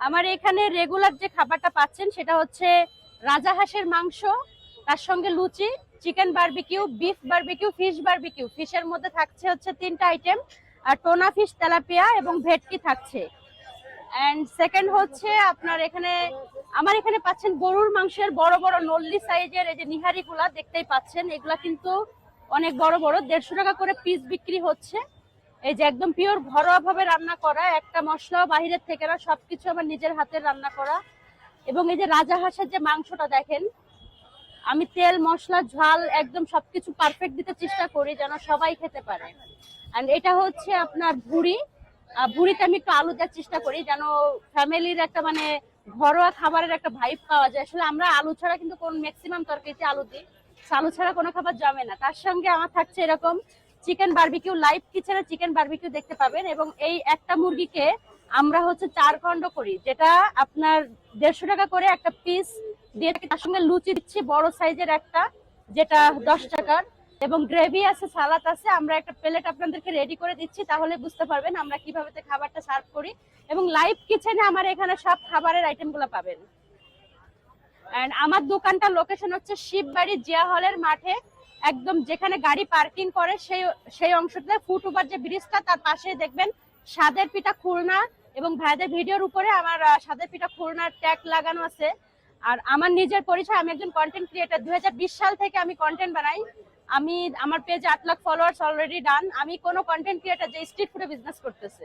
আমার এখানে রেগুলার যে খাবারটা পাচ্ছেন সেটা হচ্ছে রাজা হাঁসের মাংস, তার সঙ্গে লুচি, chicken barbecue, beef barbecue, fish barbecue. ফিশের মধ্যে থাকছে হচ্ছে 3টা আইটেম, আর টোনা ফিশ, তেলাপিয়া এবং ভেটকি থাকছে। এন্ড সেকেন্ড হচ্ছে আপনার এখানে আমার এখানে পাচ্ছেন গরুর মাংসের বড় বড় নল্লি সাইজের এই যে নিহারি গুলা দেখতেই পাচ্ছেন, এগুলা কিন্তু অনেক বড় বড়, 150 টাকা করে পিস বিক্রি হচ্ছে। এই যে একদম পিওর ঘরোয়া ভাবে রান্না করা, একটা মশলাও বাহিরের থেকে না, সবকিছু আমার নিজের হাতের রান্না করা। এবং এই যে রাজা হাঁসের যে মাংসটা দেখেন, আমি তেল মশলা ঝাল একদম সবকিছু পারফেক্ট দিতে চেষ্টা করি যেন সবাই খেতে পারে। এন্ড এটা হচ্ছে আপনার ভুড়ি, ভুড়িতে আমি একটু আলু দেওয়ার চেষ্টা করি যেন ফ্যামিলির একটা মানে ঘরোয়া খাবারের একটা ভাইব পাওয়া যায়। আসলে আমরা আলু ছাড়া কিন্তু কোন ম্যাক্সিমাম তরকারিতে আলু দিই, আলু ছাড়া কোনো খাবার জমে না। তার সঙ্গে আমার থাকছে এরকম চিকেন বারবিকিউ, লাইভ কিচেনে চিকেন বারবিকিউ দেখতে পাবেন। এবং এই একটা মুরগিকে আমরা হচ্ছে 4 খণ্ড করি, যেটা আপনার 150 টাকা করে একটা পিস দিয়ে থাকি। তার সঙ্গে লুচি দিচ্ছি বড় সাইজের একটা, যেটা 10 টাকার। এবং গ্রেভি আছে, সালাদ আছে। আমরা একটা প্লেট আপনাদেরকে রেডি করে দিচ্ছি, তাহলে বুঝতে পারবেন আমরা কিভাবে খাবারটা সার্ভ করি। এবং লাইভ কিচেনে আমার এখানে সব খাবারের আইটেমগুলো পাবেন। এন্ড আমার দোকানটার লোকেশন হচ্ছে শিববাড়ি জিয়া হলের মাঠে, একদম যেখানে গাড়ি পার্কিং করে সেই অংশটাতে ফুটওভার যে ব্রিজটা, তার পাশে দেখবেন স্বাদের পিঠা খুলনা। এবং ভাইদের ভিডিওর উপরে আমার স্বাদের পিঠা খুলনার ট্যাগ লাগানো আছে। আর আমার নিজের পরিচয়, আমি একজন কন্টেন্ট ক্রিয়েটার। 2020 সাল থেকে আমি কন্টেন্ট বানাই। আমার পেজে 8 লাখ ফলোয়ার্স অলরেডি ডান। আমি কোনো কন্টেন্ট ক্রিয়েটার যে স্ট্রিট ফুডে বিজনেস করতেছে।